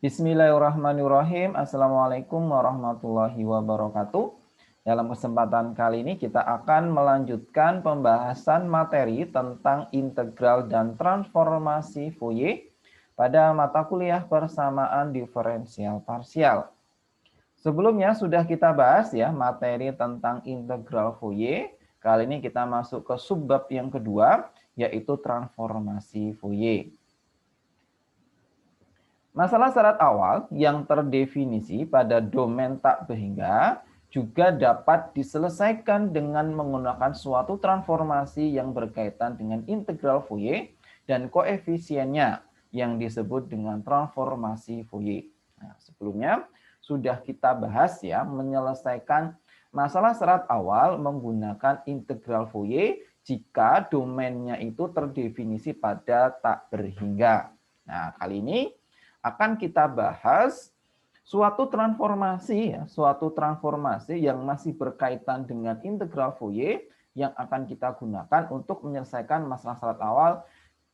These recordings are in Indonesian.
Bismillahirrahmanirrahim. Assalamualaikum warahmatullahi wabarakatuh. Dalam kesempatan kali ini kita akan melanjutkan pembahasan materi tentang integral dan transformasi Fourier pada mata kuliah persamaan diferensial parsial. Sebelumnya sudah kita bahas ya materi tentang integral Fourier. Kali ini kita masuk ke subbab yang kedua, yaitu transformasi Fourier. Masalah syarat awal yang terdefinisi pada domain tak berhingga juga dapat diselesaikan dengan menggunakan suatu transformasi yang berkaitan dengan integral Fourier dan koefisiennya yang disebut dengan transformasi Fourier. Nah, sebelumnya sudah kita bahas ya menyelesaikan masalah syarat awal menggunakan integral Fourier jika domainnya itu terdefinisi pada tak berhingga. Nah, kali ini akan kita bahas suatu transformasi yang masih berkaitan dengan integral Fourier yang akan kita gunakan untuk menyelesaikan masalah syarat awal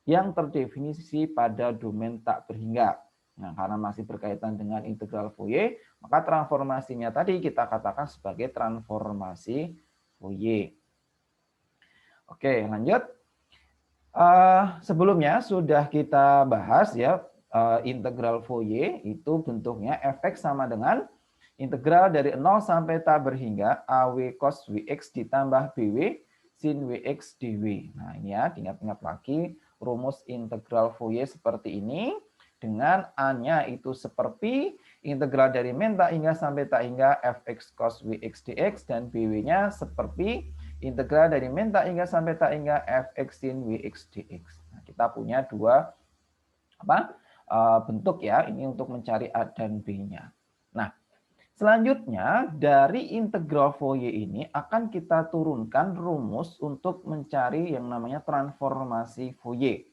yang terdefinisi pada domain tak berhingga. Nah, karena masih berkaitan dengan integral Fourier, maka transformasinya tadi kita katakan sebagai transformasi Fourier. Oke, lanjut. Sebelumnya sudah kita bahas ya, integral Fourier itu bentuknya fx sama dengan integral dari 0 sampai tak berhingga AW cos Wx ditambah BW sin Wx dw. Nah ini ya, ingat-ingat lagi rumus integral Fourier seperti ini dengan A-nya itu seperti integral dari min tak hingga sampai tak hingga fx cos Wx dx dan BW-nya seperti integral dari min tak hingga sampai tak hingga fx sin Wx dx. Nah, kita punya dua bentuk ya, ini untuk mencari A dan B-nya. Nah, selanjutnya dari integral Fourier ini akan kita turunkan rumus untuk mencari yang namanya transformasi Fourier.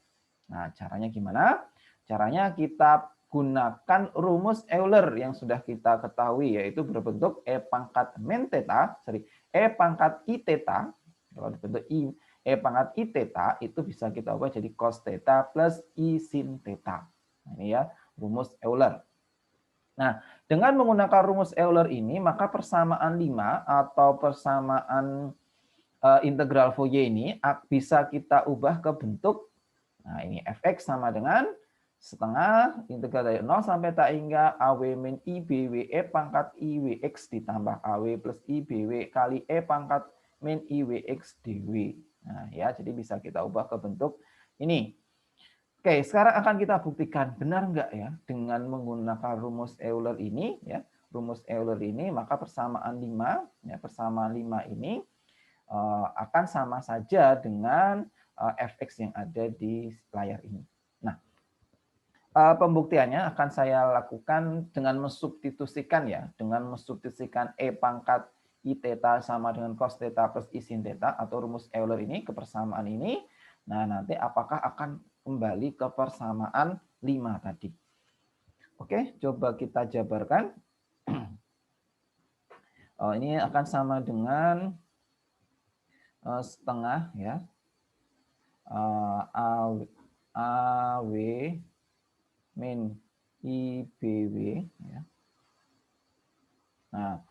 Nah, caranya gimana? Caranya kita gunakan rumus Euler yang sudah kita ketahui, yaitu berbentuk E pangkat min theta, E pangkat I theta. Kalau dibentuk E pangkat I theta itu bisa kita ubah jadi cos theta plus I sin theta. Nah, ini ya rumus Euler. Nah, dengan menggunakan rumus Euler ini, maka persamaan 5 atau persamaan integral Fourier ini bisa kita ubah ke bentuk, nah ini fx sama dengan setengah integral dari 0 sampai tak hingga AW min IBW E pangkat IWX ditambah AW plus IBW kali E pangkat min IWX dw. Nah ya, jadi bisa kita ubah ke bentuk ini. Oke, sekarang akan kita buktikan benar enggak ya dengan menggunakan rumus Euler ini ya. Rumus Euler ini maka persamaan 5 ya, persamaan 5 ini akan sama saja dengan fx yang ada di layar ini. Nah, pembuktiannya akan saya lakukan dengan mensubstitusikan ya, dengan mensubstitusikan E pangkat I theta sama dengan cos theta plus I sin theta atau rumus Euler ini ke persamaan ini. Nah, nanti apakah akan kembali ke persamaan 5 tadi. Oke, coba kita jabarkan. Ini akan sama dengan setengah ya. AW min IBW ya. Nah,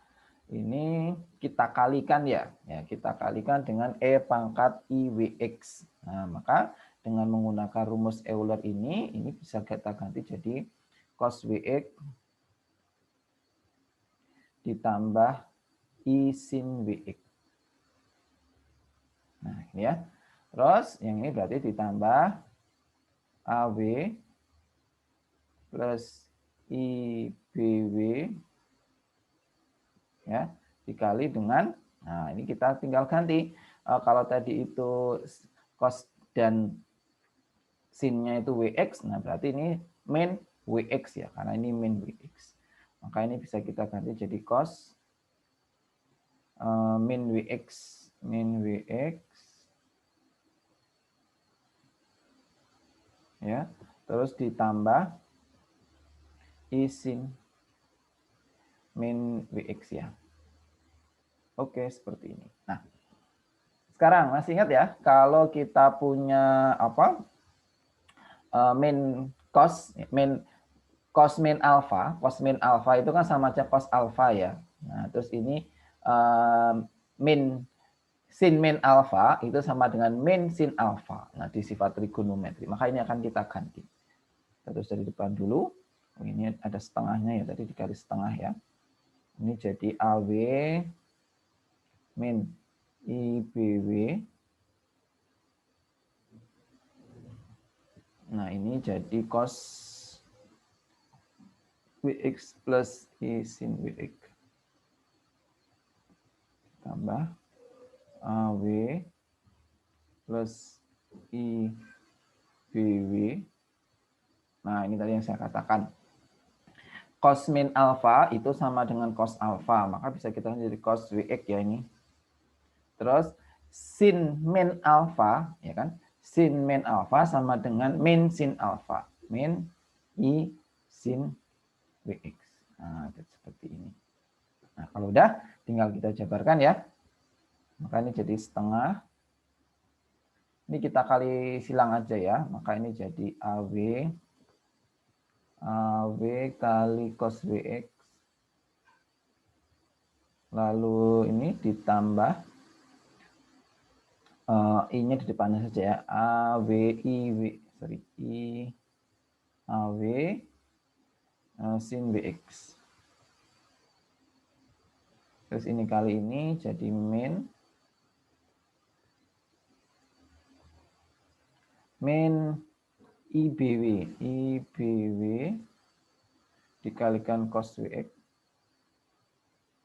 ini kita kalikan ya, kita kalikan dengan E pangkat IWX. Nah, maka dengan menggunakan rumus Euler ini bisa kita ganti jadi cos Wx ditambah I sin Wx. Nah, ini ya. Terus yang ini berarti ditambah AW plus IBW ya dikali dengan, nah ini kita tinggal ganti. Kalau tadi itu cos dan sinnya itu Wx, nah berarti ini min Wx ya, karena ini min Wx. Maka ini bisa kita ganti jadi cos min Wx ya, terus ditambah I sin min Wx ya. Oke, seperti ini. Nah, sekarang masih ingat ya, kalau kita punya min cos, min cos min alpha itu kan sama aja cos alpha ya. Nah, terus ini sin min alpha itu sama dengan min sin alpha. Nah, di sifat trigonometri. Maka ini akan kita ganti. Terus dari depan dulu. Oh, ini ada setengahnya ya, tadi dikali setengah ya. Ini jadi AW min IBW. Nah, ini jadi cos WX plus I sin WX. Tambah AW plus IBW. Nah, ini tadi yang saya katakan. Cos min alpha itu sama dengan cos alpha. Maka bisa kita jadi cos WX ya ini. Terus sin min alpha, ya kan? Sin min alpha sama dengan min sin alpha. Min I sin WX. Nah, seperti ini. Nah, kalau udah, tinggal kita jabarkan ya. Maka ini jadi setengah. Ini kita kali silang aja ya. Maka ini jadi AW kali cos WX. Lalu ini ditambah I-nya di depannya saja ya. AW sin WX. Terus ini kali ini jadi min IBW dikalikan cos WX.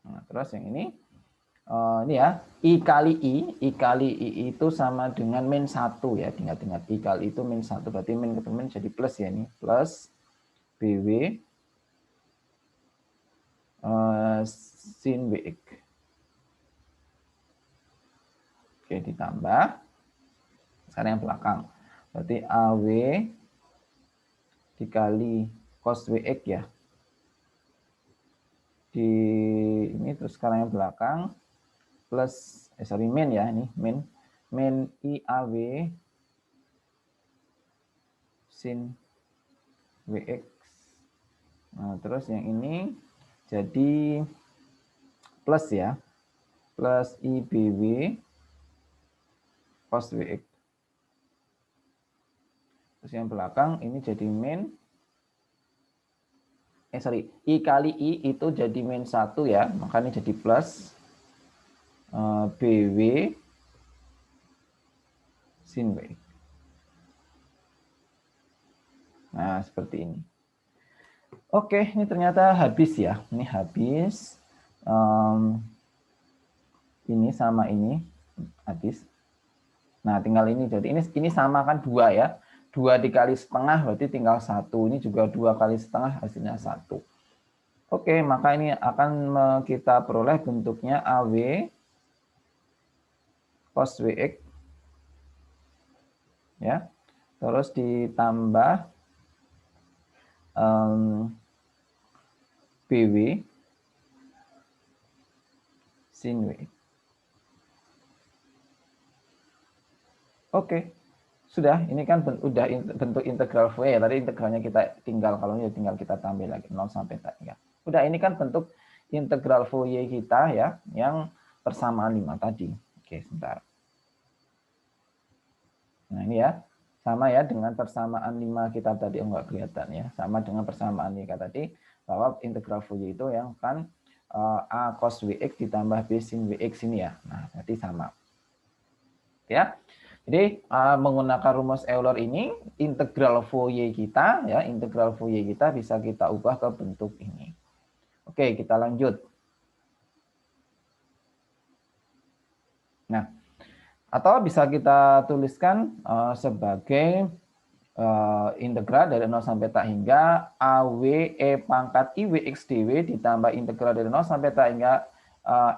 Nah, terus yang ini ya, I kali I itu sama dengan min 1 ya. Ingat-ingat I kali itu min 1, berarti min ketemu min jadi plus ya ini. Plus BW sin WX. Oke, ditambah. Sekarang yang belakang. Berarti AW dikali cos WX ya. Di ini terus sekarang yang belakang plus min ya, ini min IAW sin WX. Nah, terus yang ini jadi plus ya, plus IBW cos WX. Terus yang belakang ini jadi min I kali I itu jadi min 1 ya, maka ini jadi plus BW sin WX. Nah, seperti ini. Oke, ini ternyata habis ya. Ini habis. Ini sama ini habis. Nah, tinggal ini. Jadi ini sama kan 2 ya. 2 dikali setengah berarti tinggal 1. Ini juga 2 kali setengah hasilnya 1. Oke, maka ini akan kita peroleh bentuknya AW cos WX. Ya. Terus ditambah BW sin WX. Oke. Sudah, ini kan udah bentuk integral V ya. Tadi integralnya kita tinggal, kalau ini tinggal kita tambah lagi 0 sampai 3. Udah, ini kan bentuk integral Fourier kita ya, yang persamaan 5 tadi. Oke, sebentar. Nah, ini ya. Sama ya dengan persamaan 5 kita tadi, enggak kelihatan ya. Sama dengan persamaan kita tadi, bahwa integral Fourier itu yang kan A cos WX ditambah B sin WX ini ya. Nah, berarti sama. Ya. Jadi menggunakan rumus Euler ini, integral Fourier kita ya, integral Fourier kita bisa kita ubah ke bentuk ini. Oke, kita lanjut. Nah, atau bisa kita tuliskan sebagai integral dari 0 sampai tak hingga AW E pangkat I WX dW ditambah integral dari 0 sampai tak hingga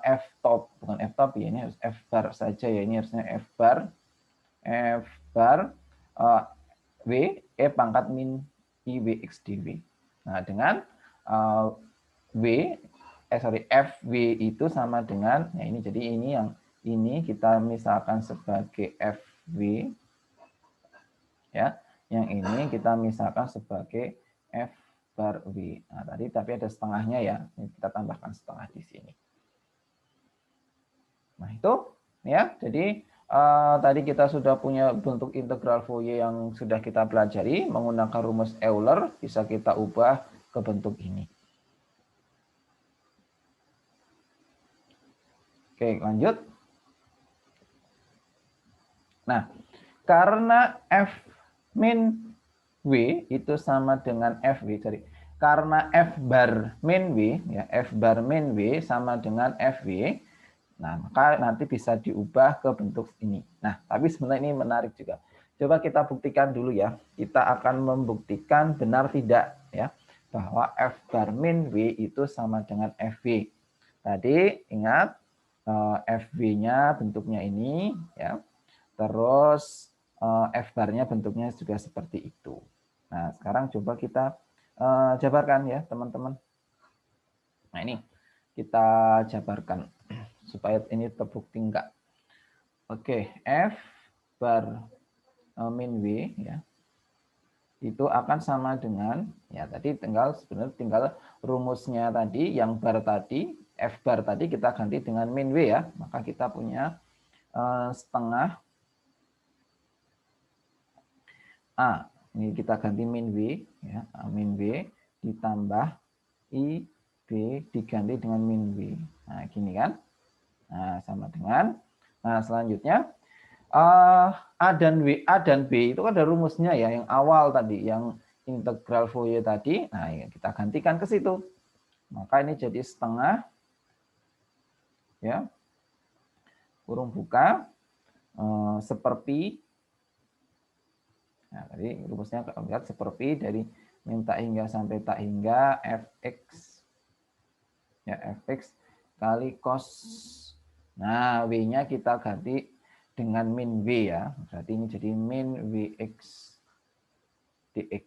F top, bukan F top ya, ini harus F bar saja ya, ini harusnya F bar W E pangkat min I WX dW. Nah, dengan FW itu sama dengan, nah ini jadi ini yang ini kita misalkan sebagai FW ya, yang ini kita misalkan sebagai F bar W. Nah, tadi tapi ada setengahnya ya. Ini kita tambahkan setengah di sini. Nah, itu ya. Jadi tadi kita sudah punya bentuk integral Fourier yang sudah kita pelajari menggunakan rumus Euler, bisa kita ubah ke bentuk ini. Oke, lanjut. Nah, karena F min W itu sama dengan FW, sorry. Karena F bar min W, ya, F bar min W sama dengan FW, nah maka nanti bisa diubah ke bentuk ini. Nah, tapi sebenarnya ini menarik juga. Coba kita buktikan dulu ya. Kita akan membuktikan benar tidak ya bahwa F bar min W itu sama dengan FW. Tadi ingat FW-nya bentuknya ini ya. Terus F bar-nya bentuknya juga seperti itu. Nah, sekarang coba kita jabarkan ya, teman-teman. Nah, ini kita jabarkan supaya ini terbukti enggak. Oke, F bar min W ya. Itu akan sama dengan ya tadi sebenarnya tinggal rumusnya tadi yang bar tadi, F bar tadi kita ganti dengan min W ya. Maka kita punya setengah A, ini kita ganti min W ya, min W ditambah I B diganti dengan min W. Nah, gini kan? Nah, sama dengan selanjutnya A dan B itu kan ada rumusnya ya, yang awal tadi, yang integral Fourier tadi. Nah, ya, kita gantikan ke situ. Maka ini jadi setengah ya. Kurung buka seperti. Nah, tadi rumusnya lihat seperti dari min tak hingga sampai tak hingga fx ya, fx kali cos. Nah, w-nya kita ganti dengan min w ya. Berarti ini jadi min wx dx.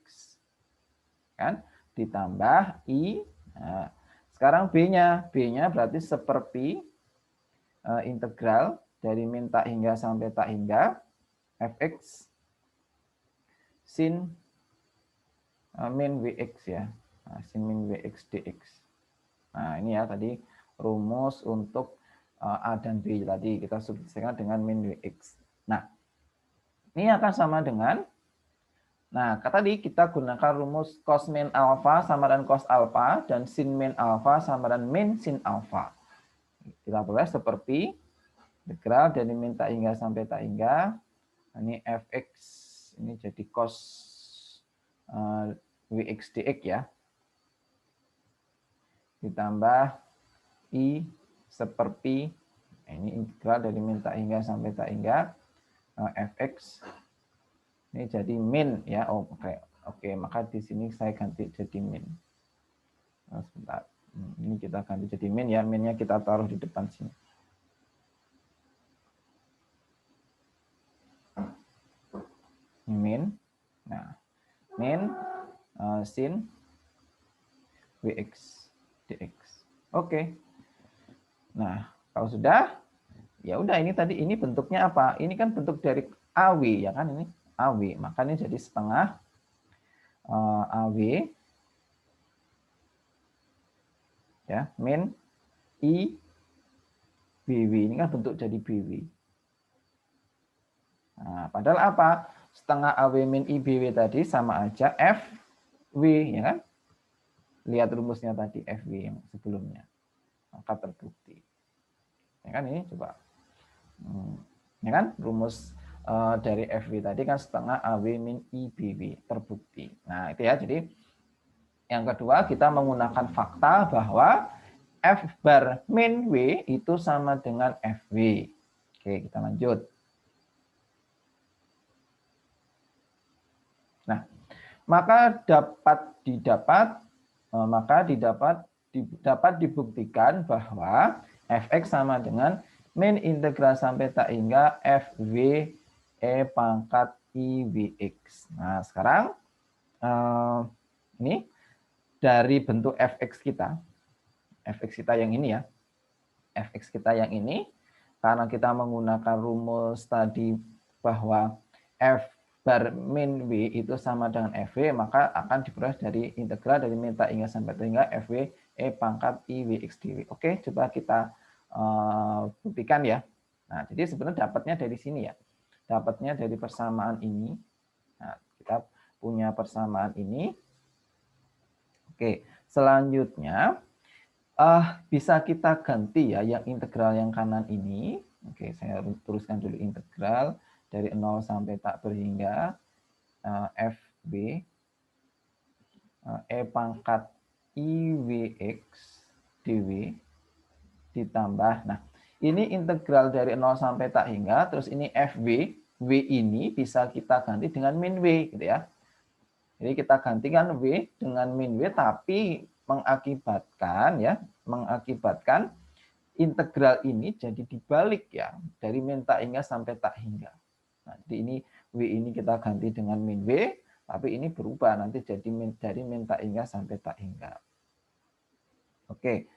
Kan? Ditambah i. Nah, sekarang b-nya berarti seperti integral dari min tak hingga sampai tak hingga fx sin min Wx ya. Nah, sin min Wx dx. Nah, ini ya tadi rumus untuk A dan B tadi kita substitusikan dengan min Wx. Nah, ini akan sama dengan, nah tadi kita gunakan rumus cos min alpha sama dengan cos alpha dan sin min alpha sama dengan min sin alpha. Kita boleh seperti integral dari min tak hingga sampai tak hingga. Ini fx ini jadi cos Wx dx ya. Ditambah I seperti ini integral dari min tak hingga sampai tak hingga fx ini jadi min ya. Oke, maka di sini saya ganti jadi min. Sebentar. Ini kita ganti jadi min ya. Minnya kita taruh di depan sini. Min. Nah, min sin Wx dx. Oke. Nah, kalau sudah, ya udah ini tadi ini bentuknya apa? Ini kan bentuk dari AW ya kan ini AW. Maka ini jadi setengah AW ya min I BW. Ini kan bentuk jadi BW. Nah, padahal apa? Setengah AW min I BW tadi sama aja FW ya kan? Lihat rumusnya tadi FW yang sebelumnya. Maka terbukti. Ya kan ini coba. Ya kan rumus dari FW tadi kan setengah AW min IBW terbukti. Nah, itu ya. Jadi yang kedua kita menggunakan fakta bahwa F bar min W itu sama dengan FW. Oke, kita lanjut. Nah, maka dapat dibuktikan bahwa fx sama dengan min integral sampai tak hingga fw e pangkat I Wx. Nah, sekarang ini dari bentuk fx kita yang ini ya, fx kita yang ini, karena kita menggunakan rumus tadi bahwa f bar min W itu sama dengan FW, maka akan diperoleh dari integral dari min tak hingga sampai tak hingga FW E pangkat IWX dW. Oke, coba kita buktikan ya. Nah, jadi sebenarnya dapatnya dari sini ya. Dapatnya dari persamaan ini. Nah, kita punya persamaan ini. Oke, selanjutnya bisa kita ganti ya yang integral yang kanan ini. Oke, saya tuliskan dulu integral dari 0 sampai tak berhingga FB E pangkat IWX dW ditambah. Nah, ini integral dari 0 sampai tak hingga, terus ini FW, W ini bisa kita ganti dengan min W gitu ya. Jadi kita gantikan W dengan min W, tapi mengakibatkan integral ini jadi dibalik ya, dari min tak hingga sampai tak hingga. Nah, jadi ini W ini kita ganti dengan min W, tapi ini berubah nanti jadi dari min tak hingga sampai tak hingga. Oke,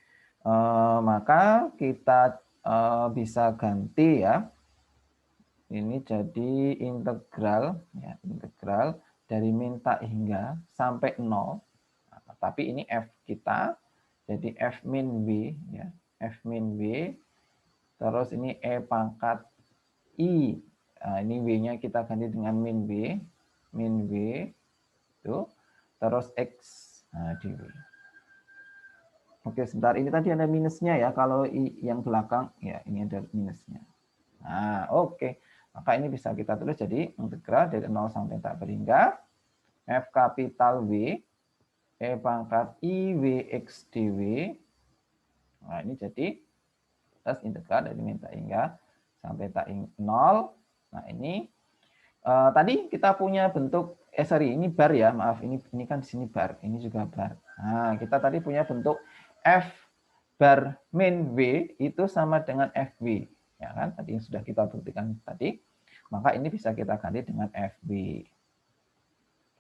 maka kita bisa ganti ya. Ini jadi integral ya, integral dari min tak hingga sampai 0. Nah, tapi ini F kita jadi F min W ya, F min W. Terus ini E pangkat I. Nah, ini W-nya kita ganti dengan min W itu. Terus X dW. Oke, sebentar. Ini tadi ada minusnya ya. Kalau yang belakang, ya ini ada minusnya. Nah, oke. Maka ini bisa kita tulis jadi integral dari 0 sampai tak berhingga. F kapital W, E pangkat I, WX dW. Nah, ini jadi plus integral dari min tak hingga sampai tak hingga 0. Nah, ini tadi kita punya bentuk, ini bar ya, maaf. Ini kan di sini bar. Ini juga bar. Nah, kita tadi punya bentuk F bar min W itu sama dengan FW. Ya kan? Tadi yang sudah kita buktikan tadi. Maka ini bisa kita ganti dengan FW.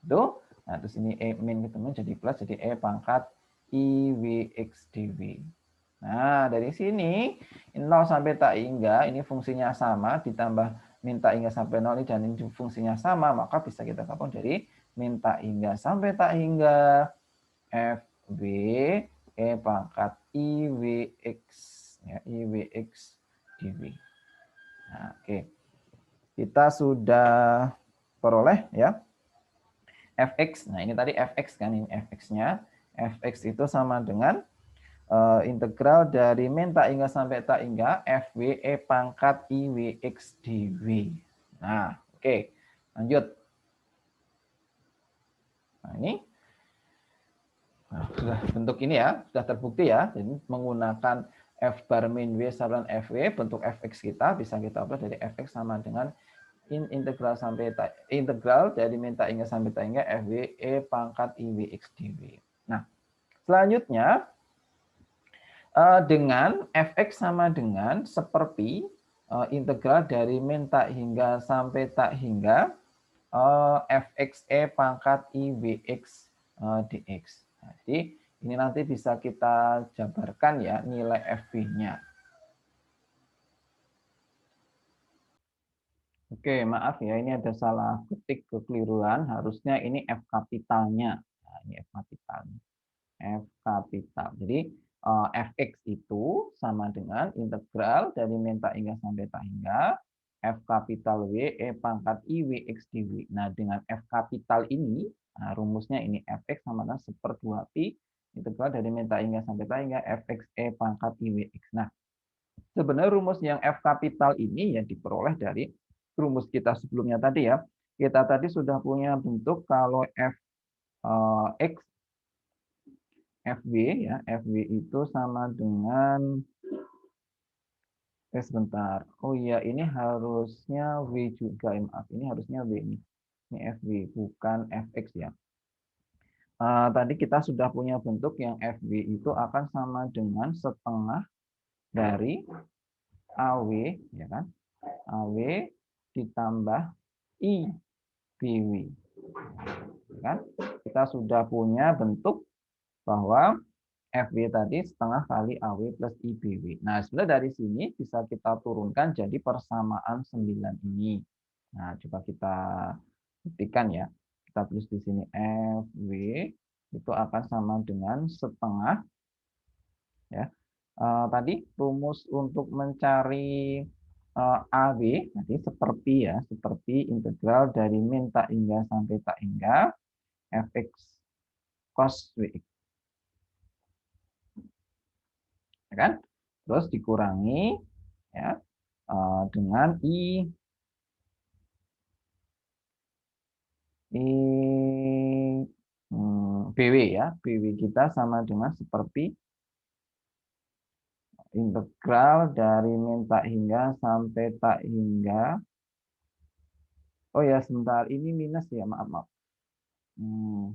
Itu. Nah, terus ini E min ketemu jadi plus, jadi E pangkat IWX dW. Nah, dari sini 0 sampai tak hingga, ini fungsinya sama, ditambah min tak hingga sampai 0 dan ini fungsinya sama, maka bisa kita gabung dari min tak hingga sampai tak hingga FW E pangkat IWX ya, IWX dW. Nah, oke. Kita sudah peroleh ya fx. Nah, ini tadi fx kan, ini fx-nya. Fx itu sama dengan integral dari min tak hingga sampai tak hingga FW E pangkat IWX dW. Nah, oke. Lanjut. Nah, ini sudah bentuk ini ya, sudah terbukti ya. Jadi menggunakan F bar min W sama dengan FW, bentuk fx kita bisa kita ubah dari fx sama dengan integral dari min tak hingga sampai tak hingga FW E pangkat IWX dW. Nah, selanjutnya dengan fx sama dengan seperti integral dari min tak hingga sampai tak hingga fx E pangkat IWX dx. Nah, jadi ini nanti bisa kita jabarkan ya nilai FV-nya. Oke, maaf ya, ini ada salah ketik kekeliruan. Harusnya ini F kapitalnya. Nah, ini F kapitalnya. F kapital. Jadi Fx itu sama dengan integral dari min tak hingga sampai tak hingga F kapital W E pangkat I WX dW. Nah, dengan F kapital ini, nah, rumusnya ini Fx sama dengan 1/2 pi integral dari min tak hingga sampai tak hingga Fx E pangkat I WX. Nah, sebenarnya rumus yang F kapital ini ya diperoleh dari rumus kita sebelumnya tadi ya. Kita tadi sudah punya bentuk kalau F X FW ya, FW itu sama dengan sebentar. Oh iya, ini harusnya W juga, maaf. Ini harusnya W ini. Ini FW bukan Fx ya. Tadi kita sudah punya bentuk yang FW itu akan sama dengan setengah dari AW ya kan? AW ditambah IBW. Kan? Kita sudah punya bentuk bahwa FW tadi setengah kali AW plus IBW. Nah, sebenarnya dari sini bisa kita turunkan jadi persamaan 9 ini. Nah, coba kita buktikan ya. Kita tulis di sini FW itu akan sama dengan setengah ya. Tadi rumus untuk mencari AB tadi seperti integral dari min tak hingga sampai tak hingga fx cos Wx, ya kan? Terus dikurangi ya dengan BW ya. BW kita sama dengan seperti integral dari min tak hingga sampai tak hingga. Oh ya, sebentar, ini minus ya, maaf.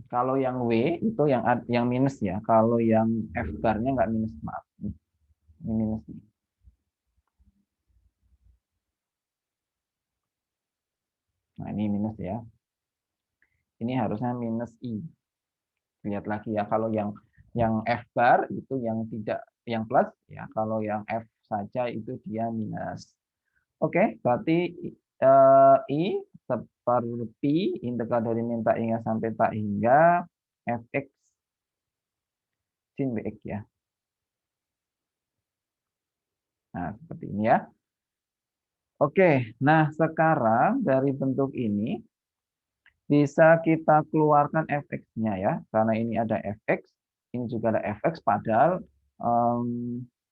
Kalau yang W itu yang minus ya. Kalau yang F bar-nya nggak minus, maaf. Ini minus. Nah, ini minus ya. Ini harusnya minus I. Lihat lagi ya, kalau yang F bar itu yang tidak, yang plus ya. Kalau yang F saja itu dia minus. Oke, berarti I seperti integral dari min tak hingga sampai tak hingga fx sin Bx ya. Nah, seperti ini ya. Oke, nah sekarang dari bentuk ini bisa kita keluarkan fx-nya ya, karena ini ada fx, ini juga ada fx, padahal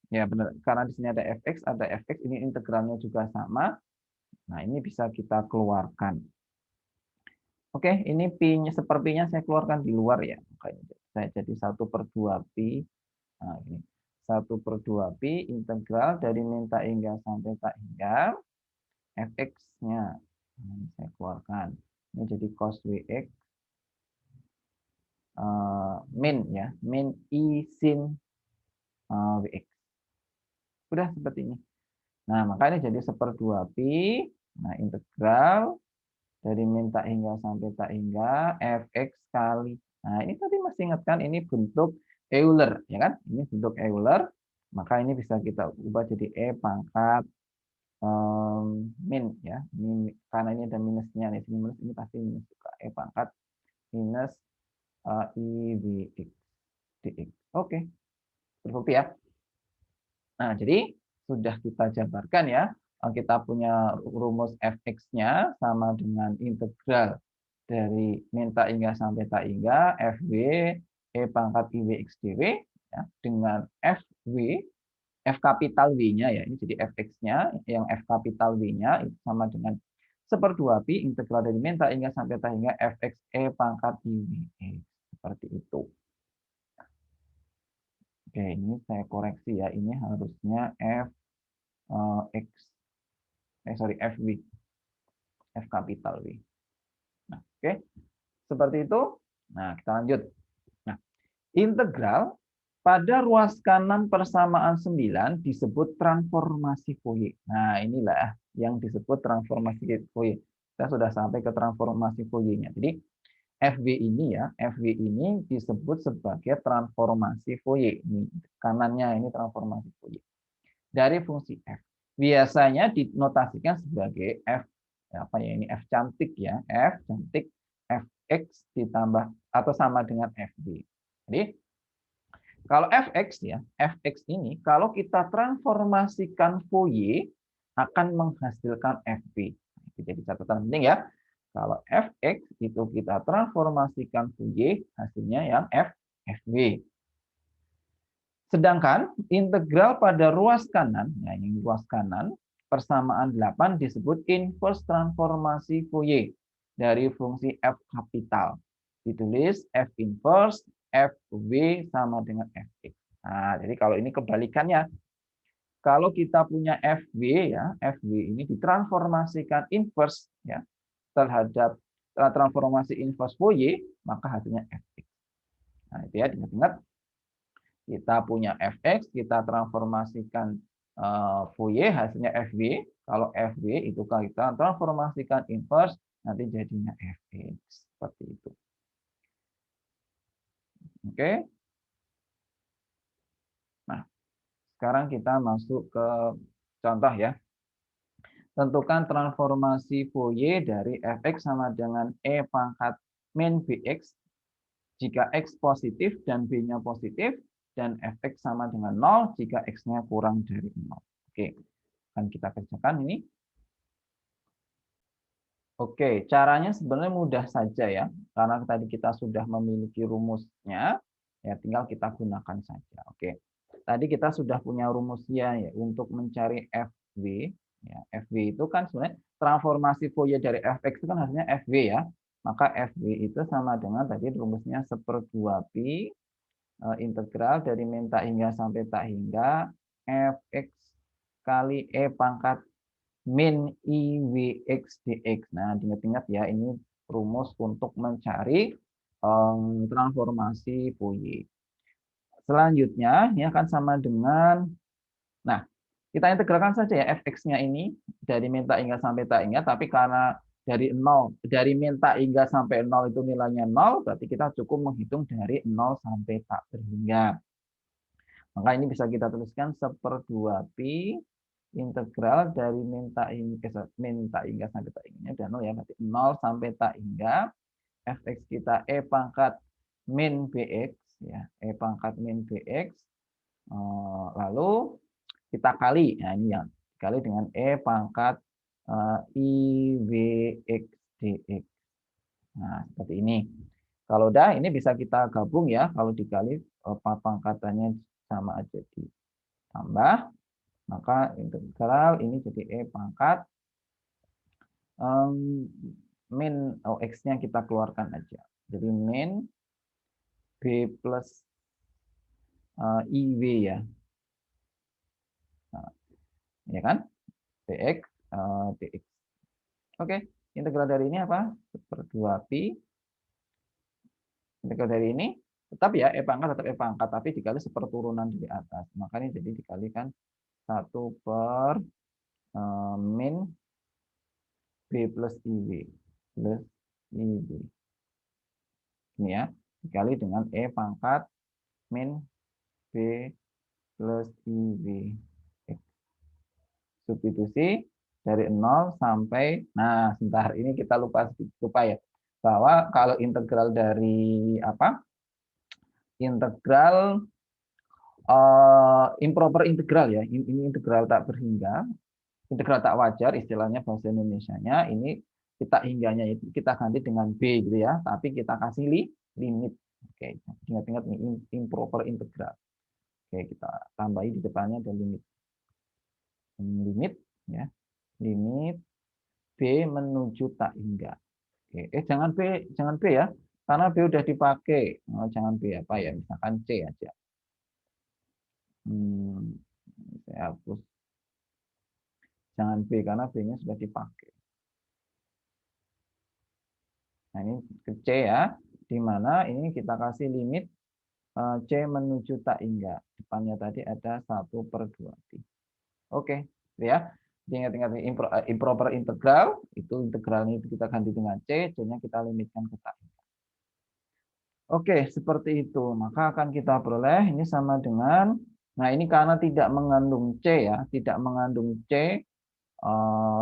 ya benar, karena di sini ada fx, ini integralnya juga sama. Nah, ini bisa kita keluarkan. Oke, ini pi-nya sepertinya saya keluarkan di luar ya, makanya saya jadi 1/2 pi. Nah, ini 1/2 pi integral dari min tak hingga sampai tak hingga fx-nya. Nah, saya keluarkan. Ini jadi cos Wx min ya, min I sin Wx. Udah seperti ini. Nah, makanya jadi 1/2 pi. Nah, integral dari min tak hingga sampai tak hingga fx kali. Nah, ini tadi masih ingat kan, ini bentuk Euler, ya kan? Ini bentuk Euler, maka ini bisa kita ubah jadi E pangkat min ya. Ini karena ini ada minusnya nih, sini minus, ini pasti minus juga. E pangkat minus IBX dx. Oke, terbukti ya. Nah, jadi sudah kita jabarkan ya. Kita punya rumus fx-nya sama dengan integral dari min tak hingga sampai tak hingga fw e pangkat iwx dw ya, dengan fw f kapital w-nya ya, ini jadi fx-nya yang f kapital w-nya itu sama dengan 1/2 pi integral dari min tak hingga sampai tak hingga fx e pangkat iwx, seperti itu. Oke, ini saya koreksi ya, ini harusnya fx sorry fw f kapital w. Nah, oke, seperti itu. Nah, kita lanjut. Nah, integral pada ruas kanan persamaan 9 disebut transformasi Fourier. Nah, inilah yang disebut transformasi Fourier. Kita sudah sampai ke transformasi Fourier-nya. Jadi, FW ini ya, FW ini disebut sebagai transformasi Fourier. Ini kanannya ini transformasi Fourier. Dari fungsi F. Biasanya dinotasikan sebagai F, apa ya ini, F cantik ya, F cantik Fx ditambah atau sama dengan FW. Jadi, kalau fx ya, fx ini kalau kita transformasikan Fourier akan menghasilkan fv. Itu jadi catatan penting ya. Kalau fx itu kita transformasikan Fourier, hasilnya yang fv. Sedangkan integral pada ruas kanan, ya ini ruas kanan, persamaan 8 disebut inverse transformasi Fourier dari fungsi f kapital. Ditulis f inverse fv sama dengan fx. Nah, jadi kalau ini kebalikannya. Kalau kita punya fv ya, fv ini ditransformasikan inverse ya terhadap transformasi inverse Fourier, maka hasilnya fx. Nah, itu ya, ingat-ingat. Kita punya fx, kita transformasikan Fourier, hasilnya fv. Kalau fv itu kita transformasikan inverse, nanti jadinya fx. Seperti itu. Oke. Nah, sekarang kita masuk ke contoh ya. tentukan transformasi Fourier dari fx sama dengan e pangkat min bx jika x positif dan b-nya positif, dan fx sama dengan 0 jika x-nya kurang dari 0. Oke, akan kita kerjakan ini. Oke, caranya sebenarnya mudah saja ya, karena tadi kita sudah memiliki rumusnya, ya tinggal kita gunakan saja. Oke, tadi kita sudah punya rumusnya ya untuk mencari fv. Ya, fv itu kan sebenarnya transformasi Fourier dari fx itu kan hasilnya fv ya. Maka fv itu sama dengan tadi rumusnya 1/2pi integral dari min tak hingga sampai tak hingga fx kali e pangkat min IWX dx. Nah, diingat-ingat ya, ini rumus untuk mencari transformasi Fourier. Selanjutnya, ini akan sama dengan, nah, kita integralkan saja ya fx-nya ini dari min tak hingga sampai tak hingga, tapi karena dari 0, dari min tak hingga sampai 0 itu nilainya 0, berarti kita cukup menghitung dari 0 sampai tak berhingga. Maka ini bisa kita tuliskan 1/2pi integral dari min tak hingga sampai tak hingga udah 0 ya, berarti 0 sampai tak hingga fx kita e pangkat min bx ya, e pangkat min bx lalu kita kali, nah ini yang dikali dengan e pangkat IWX dx. Nah, seperti ini. Kalau udah ini bisa kita gabung ya, kalau dikali pangkatannya sama aja ditambah, maka integral ini jadi e pangkat min x-nya kita keluarkan aja. Jadi min b plus iw ya. Nah, ya kan? Dx dx. Oke, integral dari ini apa? 1/2pi. Integral dari ini tetap ya e pangkat tetap e pangkat, tapi dikali seperturunan dari atas. Makanya jadi dikalikan 1 min b plus iw plus iw. Ini ya, dikali dengan e pangkat min b plus iw. Substitusi dari 0 sampai, nah sebentar ini kita lupa ya, bahwa kalau integral dari apa? Integral improper integral ya, ini integral tak berhingga, integral tak wajar istilahnya bahasa Indonesianya, ini kita hingganya itu kita ganti dengan b gitu ya, tapi kita kasih limit. Oke, ingat-ingat nih improper integral. Oke, kita tambahi di depannya ada limit. Limit ya. Limit b menuju tak hingga. Oke, jangan b ya. Karena b udah dipakai. Oh, jangan b apa ya? Misalkan c aja. Saya hapus. Jangan b karena b-nya sudah dipakai. Nah, ini ke c ya. Di mana ini kita kasih limit c menuju tak hingga. Depannya tadi ada 1/2pi. Oke, ya. Ingat-ingat improper integral, itu integralnya itu kita ganti dengan c, c-nya kita limitkan ke tak hingga. Oke, seperti itu. Maka akan kita peroleh ini sama dengan, nah ini karena tidak mengandung c ya, tidak mengandung c,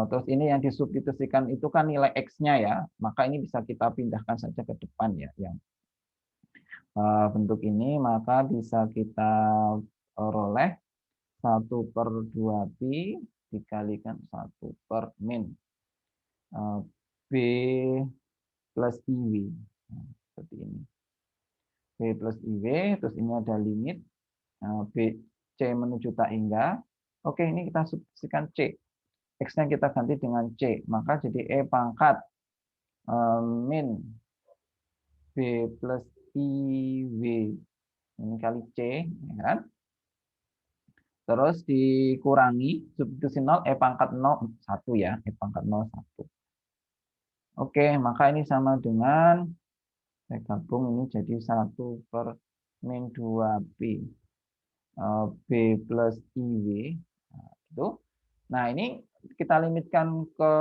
terus ini yang disubstitusikan itu kan nilai x-nya ya, maka ini bisa kita pindahkan saja ke depan ya, yang bentuk ini, maka bisa kita peroleh 1/2pi dikalikan 1/min b plus iw. Nah, seperti ini. B plus iw, terus ini ada limit b c menuju tak hingga. Oke, ini kita substitusikan c. X-nya kita ganti dengan c, maka jadi e pangkat min b plus iw ini kali c, ya kan? Terus dikurangi substitusi 0 e pangkat 0 1 ya, e pangkat 0 1. Oke, maka ini sama dengan, saya gabung ini jadi 1/min 2pi b plus iw. Nah, itu. Nah, ini kita limitkan ke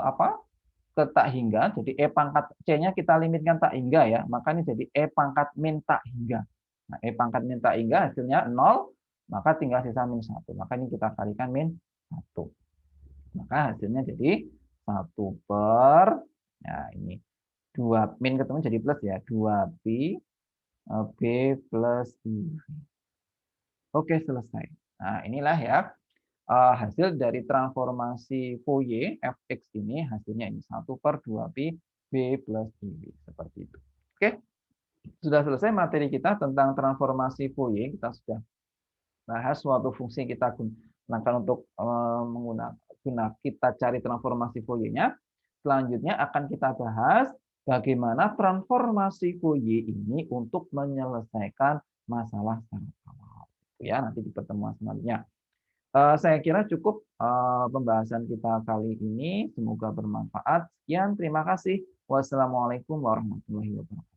apa? Ke tak hingga. Jadi e pangkat c-nya kita limitkan tak hingga ya. Maka ini jadi e pangkat min tak hingga. Nah, e pangkat min tak hingga hasilnya 0, maka tinggal sisa min 1. Maka ini kita kalikan min 1. Maka hasilnya jadi 1 per, ya ini 2 min ketemu jadi plus ya, 2pi B plus IV. Oke, selesai. Nah, inilah ya hasil dari transformasi Fourier fx ini, hasilnya ini 1 per 2pi B plus IV. Seperti itu. Oke, sudah selesai materi kita tentang transformasi Fourier. Kita sudah bahas suatu fungsi yang kita gunakan untuk menggunakan kita cari transformasi Fourier-nya. Selanjutnya akan kita bahas bagaimana transformasi Fourier ini untuk menyelesaikan masalah syarat awal. Ya, nanti di pertemuan selanjutnya. Saya kira cukup pembahasan kita kali ini. Semoga bermanfaat. Sekian, terima kasih. Wassalamualaikum warahmatullahi wabarakatuh.